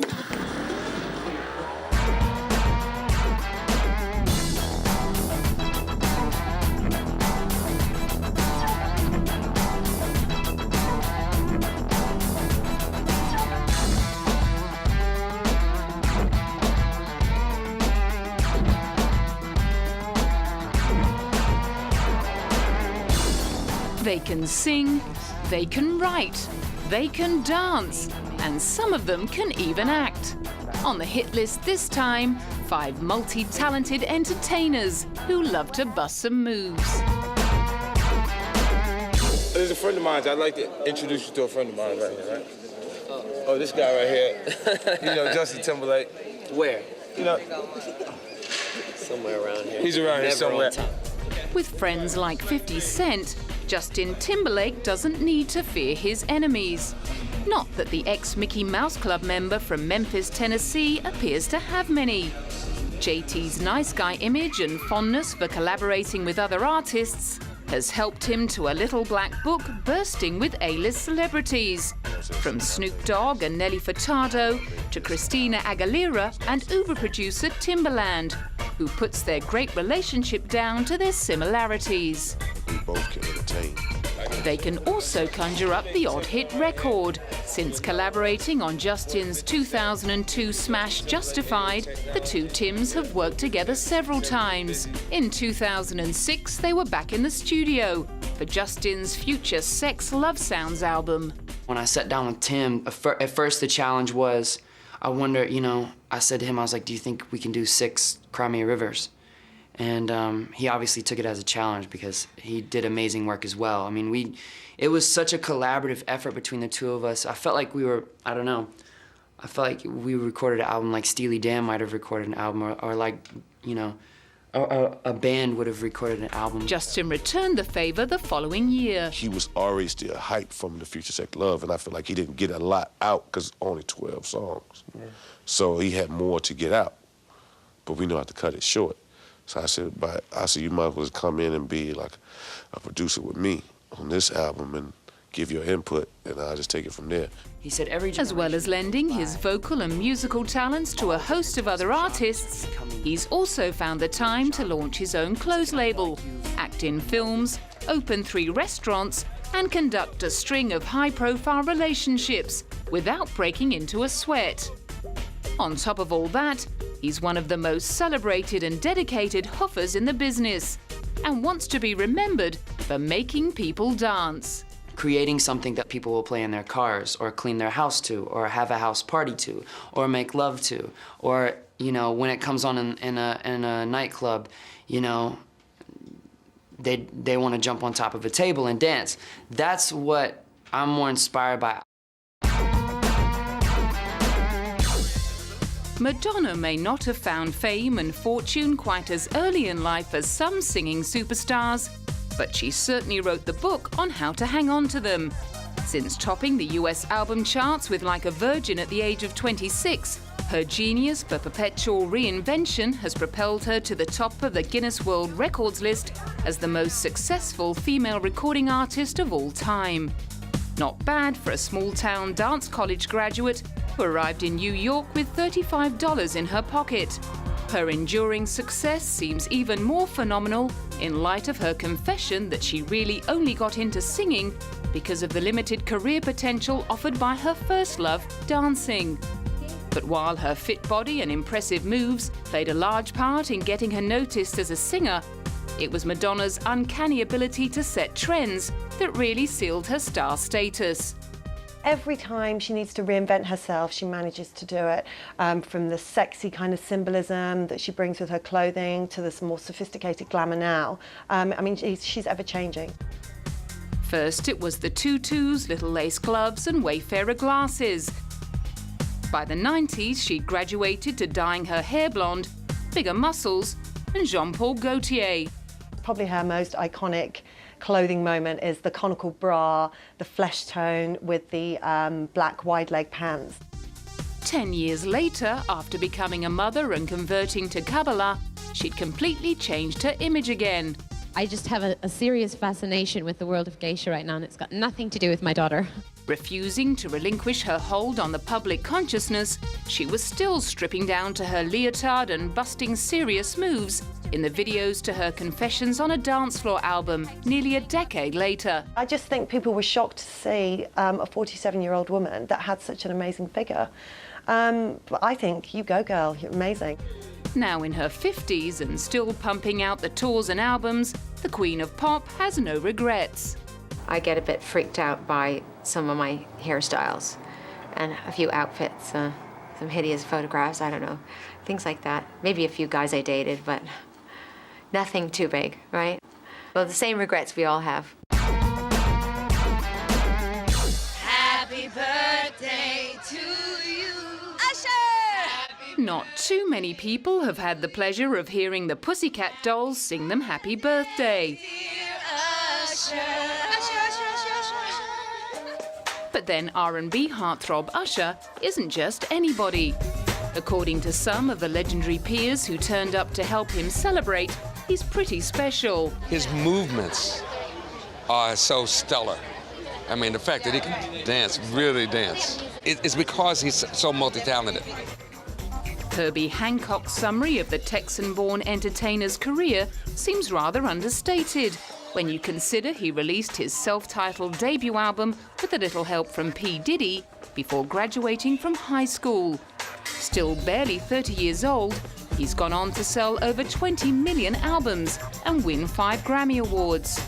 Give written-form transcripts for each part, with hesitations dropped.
They can sing, they can write, they can dance, and some of them can even act. On the hit list this time, 5 multi-talented entertainers who love to bust some moves. There's a friend of mine. I'd like to introduce you to a friend of mine right here, right? Oh, this guy right here. You know, Justin Timberlake. Where? You know, somewhere around here. He's around here somewhere. With friends like 50 Cent, Justin Timberlake doesn't need to fear his enemies. Not that the ex-Mickey Mouse Club member from Memphis, Tennessee appears to have many. JT's nice guy image and fondness for collaborating with other artists has helped him to a little black book bursting with A-list celebrities. From Snoop Dogg and Nelly Furtado to Christina Aguilera and Uber producer Timbaland, who puts their great relationship down to their similarities. We both can entertain. They can also conjure up the odd hit record. Since collaborating on Justin's 2002 smash Justified, the two Tims have worked together several times. In 2006, they were back in the studio for Justin's future Sex Love Sounds album. When I sat down with Tim, at first the challenge was, I wonder, you know, I said to him, I was like, do you think we can do 6 Cry Me a Rivers? And he obviously took it as a challenge because he did amazing work as well. I mean, it was such a collaborative effort between the two of us. I felt like we were, I don't know, I felt like we recorded an album like Steely Dan might have recorded an album, or like, you know, a band would have recorded an album. Justin returned the favor the following year. He was already still hyped from the Future Sex Love, and I feel like he didn't get a lot out because only 12 songs. Yeah. So he had more to get out, but we know how to cut it short. So I said, you might as well come in and be like a producer with me on this album and give your input, and I'll just take it from there. He said every As well as lending his vocal and musical talents to a host of other artists, he's also found the time to launch his own clothes label, act in films, open 3 restaurants, and conduct a string of high-profile relationships without breaking into a sweat. On top of all that, he's one of the most celebrated and dedicated hoofers in the business and wants to be remembered for making people dance. Creating something that people will play in their cars or clean their house to or have a house party to or make love to, or, you know, when it comes on in a nightclub, you know, they want to jump on top of a table and dance. That's what I'm more inspired by. Madonna may not have found fame and fortune quite as early in life as some singing superstars, but she certainly wrote the book on how to hang on to them. Since topping the US album charts with Like a Virgin at the age of 26, her genius for perpetual reinvention has propelled her to the top of the Guinness World Records list as the most successful female recording artist of all time. Not bad for a small-town dance college graduate who arrived in New York with $35 in her pocket. Her enduring success seems even more phenomenal in light of her confession that she really only got into singing because of the limited career potential offered by her first love, dancing. But while her fit body and impressive moves played a large part in getting her noticed as a singer, it was Madonna's uncanny ability to set trends that really sealed her star status. Every time she needs to reinvent herself, she manages to do it, from the sexy kind of symbolism that she brings with her clothing to this more sophisticated glamour now. I mean, she's ever-changing. First, it was the tutus, little lace gloves and Wayfarer glasses. By the 90s, she graduated to dyeing her hair blonde, bigger muscles, and Jean-Paul Gaultier. Probably her most iconic clothing moment is the conical bra, the flesh tone with the black wide leg pants. 10 years later, after becoming a mother and converting to Kabbalah, she'd completely changed her image again. I just have a serious fascination with the world of geisha right now, and it's got nothing to do with my daughter. Refusing to relinquish her hold on the public consciousness, she was still stripping down to her leotard and busting serious moves in the videos to her Confessions on a Dance Floor album nearly a decade later. I just think people were shocked to see a 47-year-old woman that had such an amazing figure. But I think, you go girl, you're amazing. Now in her 50s and still pumping out the tours and albums, the Queen of Pop has no regrets. I get a bit freaked out by some of my hairstyles and a few outfits, some hideous photographs, I don't know, things like that. Maybe a few guys I dated, but nothing too big, right? Well, the same regrets we all have. Happy birthday to you, Usher! Not too many people have had the pleasure of hearing the Pussycat Dolls sing them happy birthday. But then R&B heartthrob Usher isn't just anybody. According to some of the legendary peers who turned up to help him celebrate, he's pretty special. His movements are so stellar. I mean, the fact that he can dance, really dance, it's because he's so multi-talented. Herbie Hancock's summary of the Texan-born entertainer's career seems rather understated when you consider he released his self-titled debut album with a little help from P. Diddy before graduating from high school. Still barely 30 years old, he's gone on to sell over 20 million albums and win 5 Grammy Awards.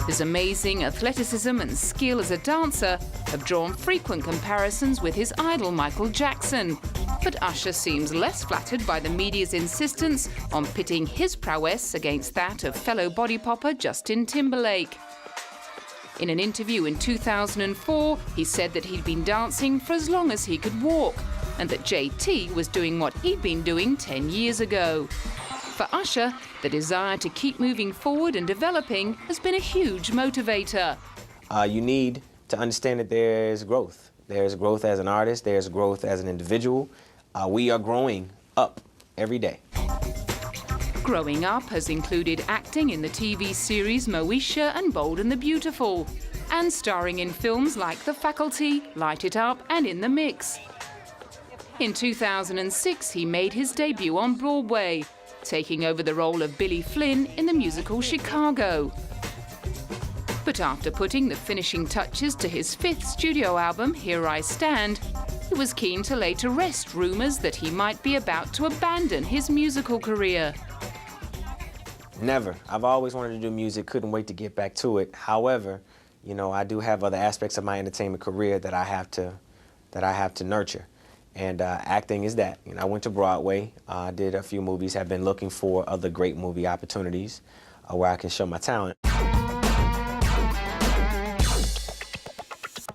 His amazing athleticism and skill as a dancer have drawn frequent comparisons with his idol Michael Jackson. But Usher seems less flattered by the media's insistence on pitting his prowess against that of fellow body popper Justin Timberlake. In an interview in 2004, he said that he'd been dancing for as long as he could walk, and that JT was doing what he'd been doing 10 years ago. For Usher, the desire to keep moving forward and developing has been a huge motivator. You need to understand that there's growth. There's growth as an artist, there's growth as an individual. We are growing up every day. Growing up has included acting in the TV series Moesha and Bold and the Beautiful, and starring in films like The Faculty, Light It Up and In the Mix. In 2006, he made his debut on Broadway, taking over the role of Billy Flynn in the musical Chicago. But after putting the finishing touches to his 5th studio album, Here I Stand, he was keen to lay to rest rumours that he might be about to abandon his musical career. Never. I've always wanted to do music, couldn't wait to get back to it. However, you know, I do have other aspects of my entertainment career that I have to nurture. And acting is that. You know, I went to Broadway, did a few movies, have been looking for other great movie opportunities where I can show my talent.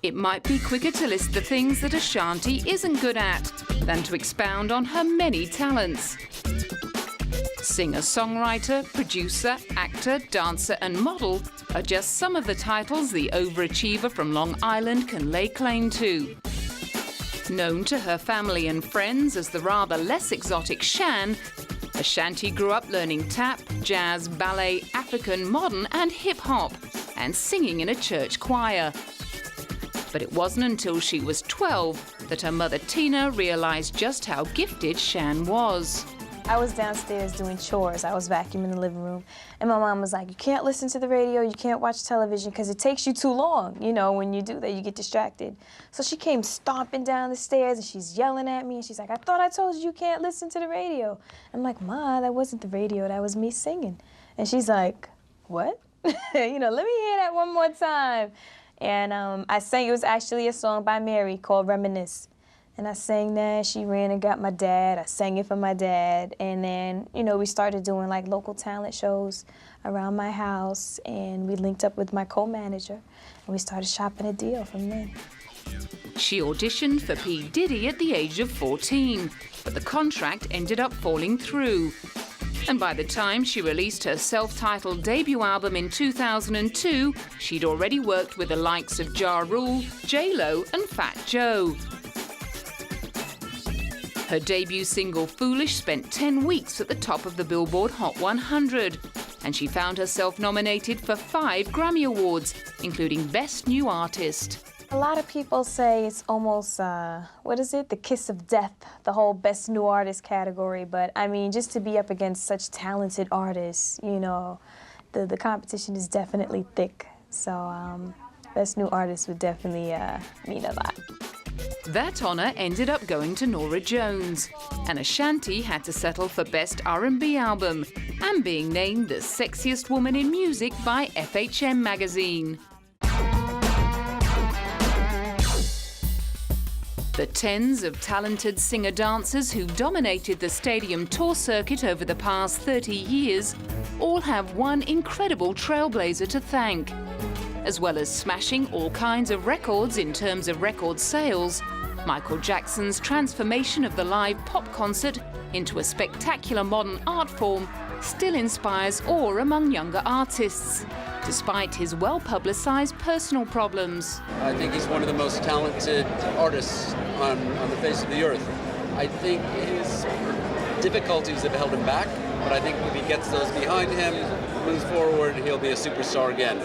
It might be quicker to list the things that Ashanti isn't good at than to expound on her many talents. Singer-songwriter, producer, actor, dancer and model are just some of the titles the overachiever from Long Island can lay claim to. Known to her family and friends as the rather less exotic Shan, Ashanti grew up learning tap, jazz, ballet, African, modern and hip-hop, and singing in a church choir. But it wasn't until she was 12 that her mother Tina realised just how gifted Shan was. I was downstairs doing chores. I was vacuuming the living room. And my mom was like, you can't listen to the radio, you can't watch television because it takes you too long. You know, when you do that, you get distracted. So she came stomping down the stairs and she's yelling at me. And she's like, I thought I told you can't listen to the radio. I'm like, Ma, that wasn't the radio, that was me singing. And she's like, what? You know, let me hear that one more time. And I sang, it was actually a song by Mary called Reminisce. And I sang that, she ran and got my dad, I sang it for my dad, and then, you know, we started doing like local talent shows around my house, and we linked up with my co-manager, and we started shopping a deal from there. She auditioned for P. Diddy at the age of 14, but the contract ended up falling through. And by the time she released her self-titled debut album in 2002, she'd already worked with the likes of Ja Rule, J-Lo and Fat Joe. Her debut single, Foolish, spent 10 weeks at the top of the Billboard Hot 100, and she found herself nominated for 5 Grammy Awards, including Best New Artist. A lot of people say it's almost, what is it, the kiss of death, the whole Best New Artist category. But I mean, just to be up against such talented artists, you know, the competition is definitely thick. So Best New Artist would definitely mean a lot. That honour ended up going to Norah Jones, and Ashanti had to settle for Best R&B Album and being named the sexiest woman in music by FHM magazine. The tens of talented singer-dancers who dominated the stadium tour circuit over the past 30 years all have one incredible trailblazer to thank. As well as smashing all kinds of records in terms of record sales, Michael Jackson's transformation of the live pop concert into a spectacular modern art form still inspires awe among younger artists, despite his well-publicized personal problems. I think he's one of the most talented artists on the face of the earth. I think his difficulties have held him back, but I think if he gets those behind him, moves forward, he'll be a superstar again.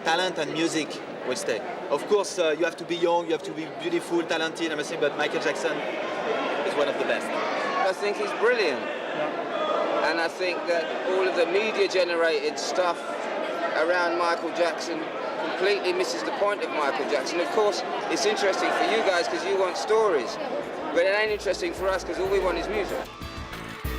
Talent and music will stay. Of course, you have to be young, you have to be beautiful, talented, and everything, but Michael Jackson is one of the best. I think he's brilliant. And I think that all of the media-generated stuff around Michael Jackson completely misses the point of Michael Jackson. Of course, it's interesting for you guys because you want stories, but it ain't interesting for us because all we want is music.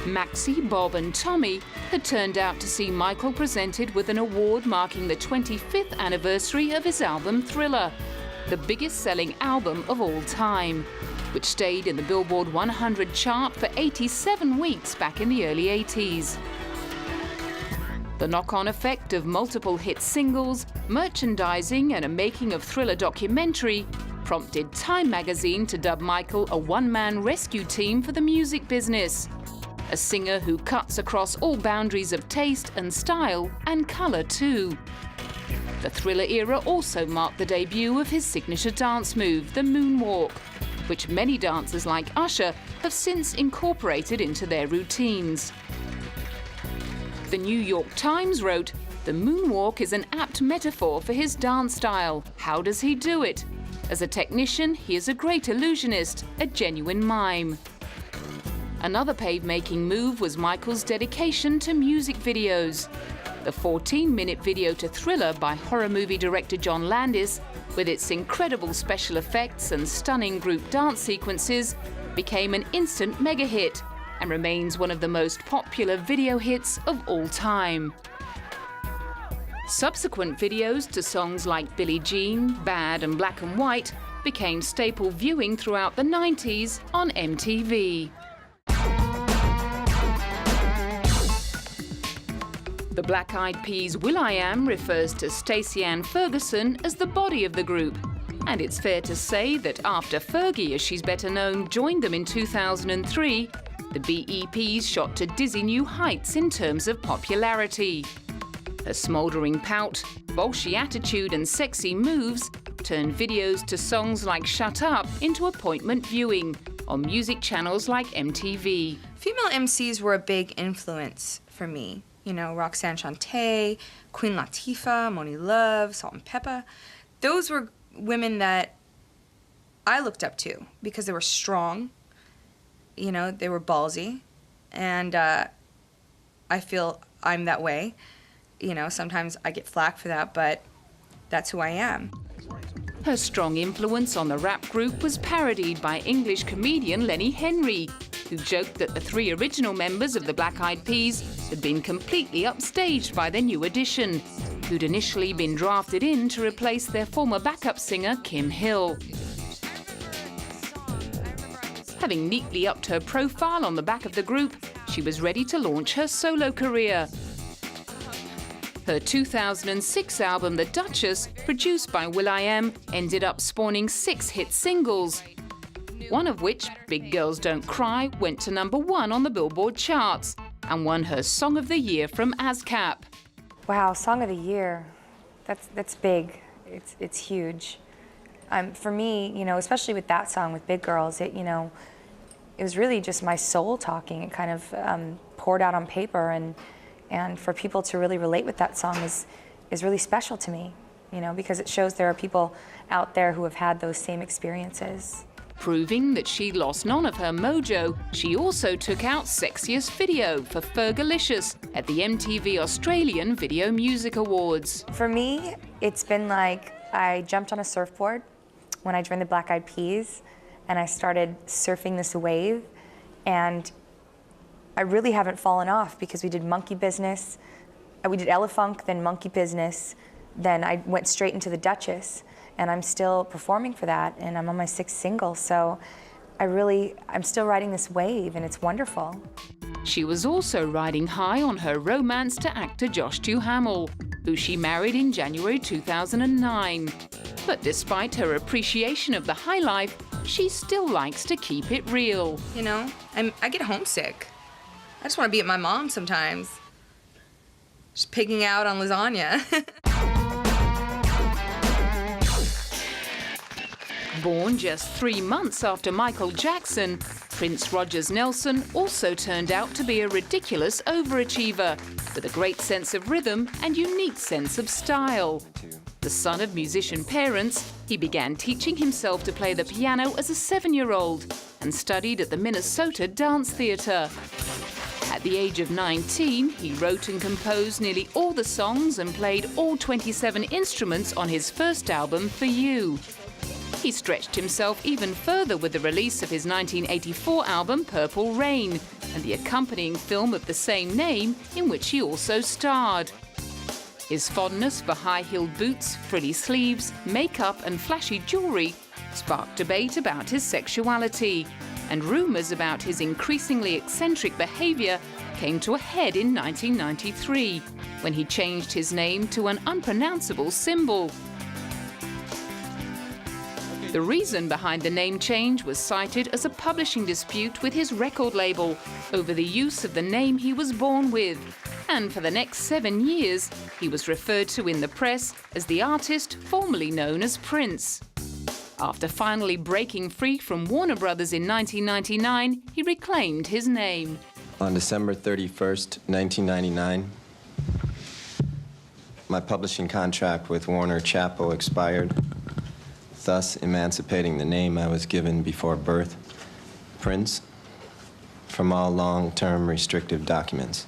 Maxie, Bob and Tommy had turned out to see Michael presented with an award marking the 25th anniversary of his album Thriller, the biggest-selling album of all time, which stayed in the Billboard 100 chart for 87 weeks back in the early 80s. The knock-on effect of multiple hit singles, merchandising and a making of Thriller documentary prompted Time magazine to dub Michael a one-man rescue team for the music business. A singer who cuts across all boundaries of taste and style and colour too. The Thriller era also marked the debut of his signature dance move, the moonwalk, which many dancers like Usher have since incorporated into their routines. The New York Times wrote, "The moonwalk is an apt metaphor for his dance style. How does he do it? As a technician, he is a great illusionist, a genuine mime." Another pave-making move was Michael's dedication to music videos. The 14-minute video to Thriller by horror movie director John Landis, with its incredible special effects and stunning group dance sequences, became an instant mega hit and remains one of the most popular video hits of all time. Subsequent videos to songs like Billie Jean, Bad and Black and White became staple viewing throughout the 90s on MTV. The Black Eyed Peas' will.i.am refers to Stacey Ann Ferguson as the body of the group. And it's fair to say that after Fergie, as she's better known, joined them in 2003, the BEPs shot to dizzy new heights in terms of popularity. Her smouldering pout, bolshy attitude and sexy moves turned videos to songs like Shut Up into appointment viewing on music channels like MTV. Female MCs were a big influence for me. You know, Roxanne Shante, Queen Latifah, Moni Love, Salt and Peppa. Those were women that I looked up to because they were strong, you know, they were ballsy, and I feel I'm that way. You know, sometimes I get flack for that, but that's who I am. Her strong influence on the rap group was parodied by English comedian Lenny Henry, who joked that the three original members of the Black Eyed Peas had been completely upstaged by their new addition, who'd initially been drafted in to replace their former backup singer, Kim Hill. Having neatly upped her profile on the back of the group, she was ready to launch her solo career. Her 2006 album, The Duchess, produced by will.i.am, ended up spawning 6 hit singles, one of which, Big Girls Don't Cry, went to #1 on the Billboard charts and won her Song of the Year from ASCAP. Wow, Song of the Year, that's big, it's huge. For me, you know, especially with that song, with Big Girls, it was really just my soul talking. It kind of poured out on paper, and for people to really relate with that song is really special to me. you know, because it shows there are people out there who have had those same experiences. Proving that she lost none of her mojo, she also took out Sexiest Video for Fergalicious at the MTV Australian Video Music Awards. For me, it's been like I jumped on a surfboard when I joined the Black Eyed Peas, and I started surfing this wave, and I really haven't fallen off because we did Monkey Business, we did Elefunk, then Monkey Business, then I went straight into the Duchess, and I'm still performing for that, and I'm on my 6th single, so I'm still riding this wave, and it's wonderful. She was also riding high on her romance to actor Josh Duhamel, who she married in January 2009. But despite her appreciation of the high life, she still likes to keep it real. You know, I get homesick. I just want to be at my mom sometimes. Just pigging out on lasagna. Born just 3 months after Michael Jackson, Prince Rogers Nelson also turned out to be a ridiculous overachiever with a great sense of rhythm and unique sense of style. The son of musician parents, he began teaching himself to play the piano as a 7-year-old and studied at the Minnesota Dance Theatre. At the age of 19, he wrote and composed nearly all the songs and played all 27 instruments on his first album, For You. He stretched himself even further with the release of his 1984 album, Purple Rain, and the accompanying film of the same name, in which he also starred. His fondness for high-heeled boots, frilly sleeves, makeup and flashy jewellery sparked debate about his sexuality, and rumours about his increasingly eccentric behaviour came to a head in 1993, when he changed his name to an unpronounceable symbol. The reason behind the name change was cited as a publishing dispute with his record label over the use of the name he was born with. And for the next 7 years, he was referred to in the press as the artist formerly known as Prince. After finally breaking free from Warner Brothers in 1999, he reclaimed his name. On December 31st, 1999, my publishing contract with Warner Chappell expired, thus emancipating the name I was given before birth, Prince, from all long-term restrictive documents.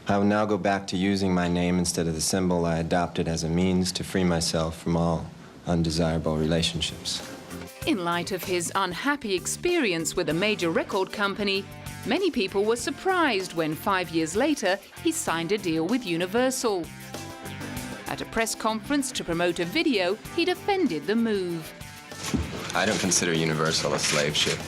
I will now go back to using my name instead of the symbol I adopted as a means to free myself from all undesirable relationships. In light of his unhappy experience with a major record company, many people were surprised when 5 years later he signed a deal with Universal. At a press conference to promote a video, he defended the move. I don't consider Universal a slave ship.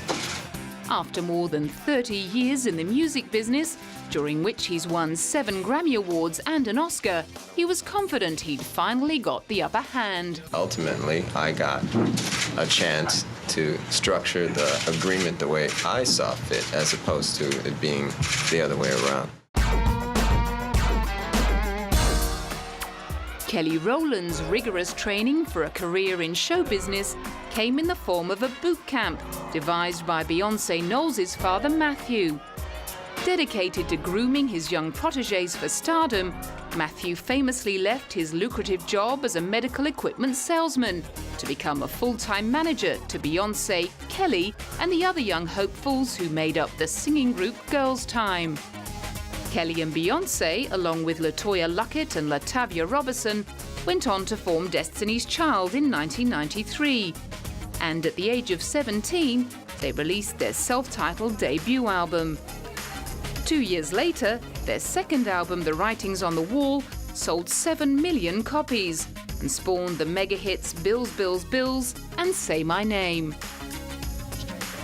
After more than 30 years in the music business, during which he's won 7 Grammy Awards and an Oscar, he was confident he'd finally got the upper hand. Ultimately, I got a chance to structure the agreement the way I saw fit, as opposed to it being the other way around. Kelly Rowland's rigorous training for a career in show business came in the form of a boot camp devised by Beyoncé Knowles' father, Matthew. Dedicated to grooming his young protégés for stardom, Matthew famously left his lucrative job as a medical equipment salesman to become a full-time manager to Beyoncé, Kelly, and the other young hopefuls who made up the singing group Girls' Time. Kelly and Beyoncé, along with LaToya Luckett and Latavia Robertson, went on to form Destiny's Child in 1993. And at the age of 17, they released their self-titled debut album. 2 years later, their second album, The Writings on the Wall, sold 7 million copies and spawned the mega hits Bills, Bills, Bills and Say My Name.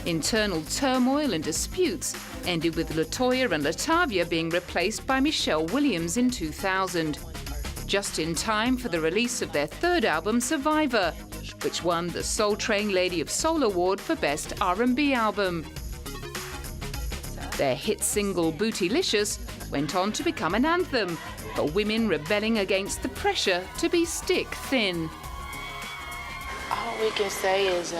Internal turmoil and disputes ended with LaToya and Latavia being replaced by Michelle Williams in 2000, just in time for the release of their third album, Survivor, which won the Soul Train Lady of Soul Award for Best R&B Album. Their hit single, Bootylicious, went on to become an anthem for women rebelling against the pressure to be stick thin. All we can say is,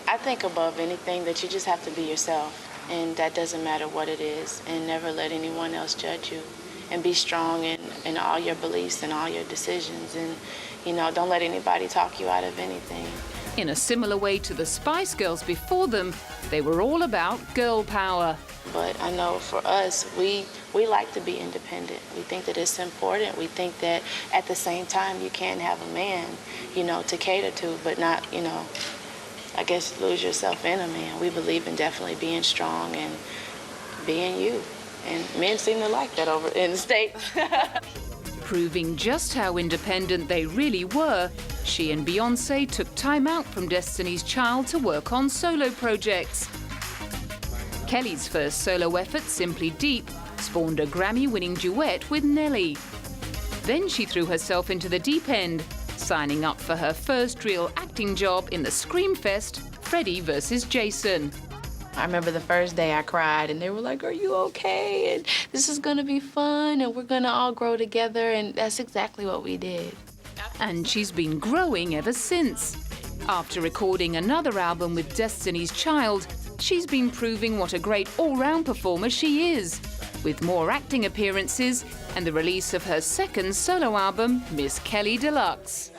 I think above anything that you just have to be yourself, and that doesn't matter what it is, and never let anyone else judge you. be strong in all your beliefs and all your decisions, and don't let anybody talk you out of anything. In a similar way to the Spice Girls before them, they were all about girl power. But I know for us, we like to be independent. We think that it's important. We think that at the same time you can have a man, to cater to, but not, I guess lose yourself in a man. We believe in definitely being strong and being you. And men seem to like that over in the States. Proving just how independent they really were, she and Beyoncé took time out from Destiny's Child to work on solo projects. Kelly's first solo effort, Simply Deep, spawned a Grammy-winning duet with Nelly. Then she threw herself into the deep end, signing up for her first real acting job in the Screamfest, Freddie vs. Jason. I remember the first day I cried, and they were like, "Are you okay? And this is gonna be fun, and we're gonna all grow together," and that's exactly what we did. And she's been growing ever since. After recording another album with Destiny's Child, she's been proving what a great all-round performer she is, with more acting appearances and the release of her second solo album, Miss Kelly Deluxe.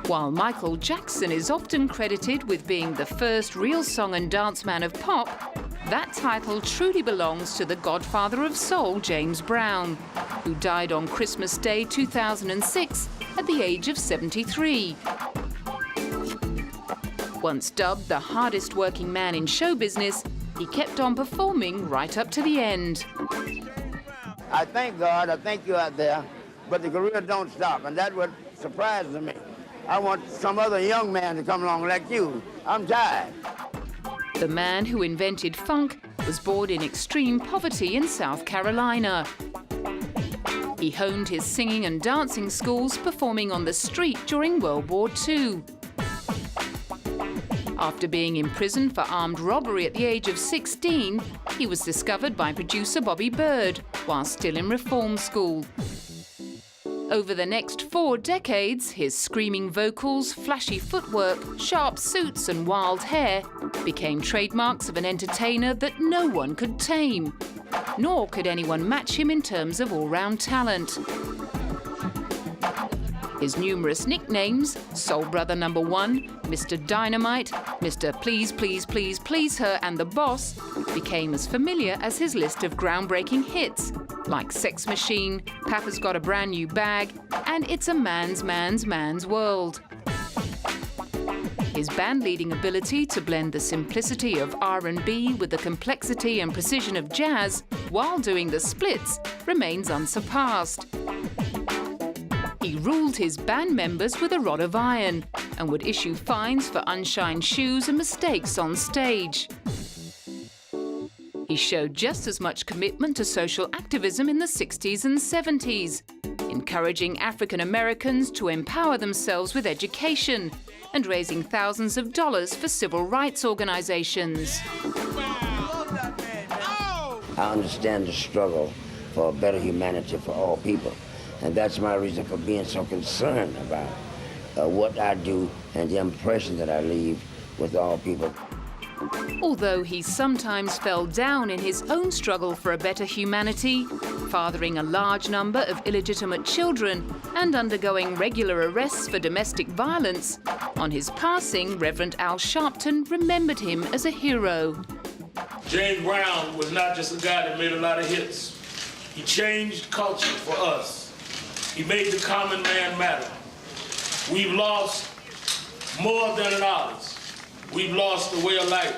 While Michael Jackson is often credited with being the first real song and dance man of pop, that title truly belongs to the godfather of soul, James Brown, who died on Christmas Day 2006 at the age of 73. Once dubbed the hardest working man in show business, he kept on performing right up to the end. I thank God, I thank you out there, but the career don't stop, and that's what surprises me. I want some other young man to come along like you. I'm tired. The man who invented funk was born in extreme poverty in South Carolina. He honed his singing and dancing schools performing on the street during World War II. After being imprisoned for armed robbery at the age of 16, he was discovered by producer Bobby Bird while still in reform school. Over the next 4 decades, his screaming vocals, flashy footwork, sharp suits and wild hair became trademarks of an entertainer that no one could tame. Nor could anyone match him in terms of all-round talent. His numerous nicknames, Soul Brother Number 1, Mr. Dynamite, Mr. Please, Please, Please, Please Her and The Boss, became as familiar as his list of groundbreaking hits, like Sex Machine, Papa's Got a Brand New Bag, and It's a Man's World. His band-leading ability to blend the simplicity of R&B with the complexity and precision of jazz while doing the splits remains unsurpassed. He ruled his band members with a rod of iron and would issue fines for unshined shoes and mistakes on stage. He showed just as much commitment to social activism in the 60s and 70s, encouraging African Americans to empower themselves with education and raising thousands of dollars for civil rights organizations. I understand the struggle for a better humanity for all people. And that's my reason for being so concerned about what I do and the impression that I leave with all people. Although he sometimes fell down in his own struggle for a better humanity, fathering a large number of illegitimate children and undergoing regular arrests for domestic violence, on his passing, Reverend Al Sharpton remembered him as a hero. James Brown was not just a guy that made a lot of hits. He changed culture for us. He made the common man matter. We've lost more than an artist. We've lost the way of life.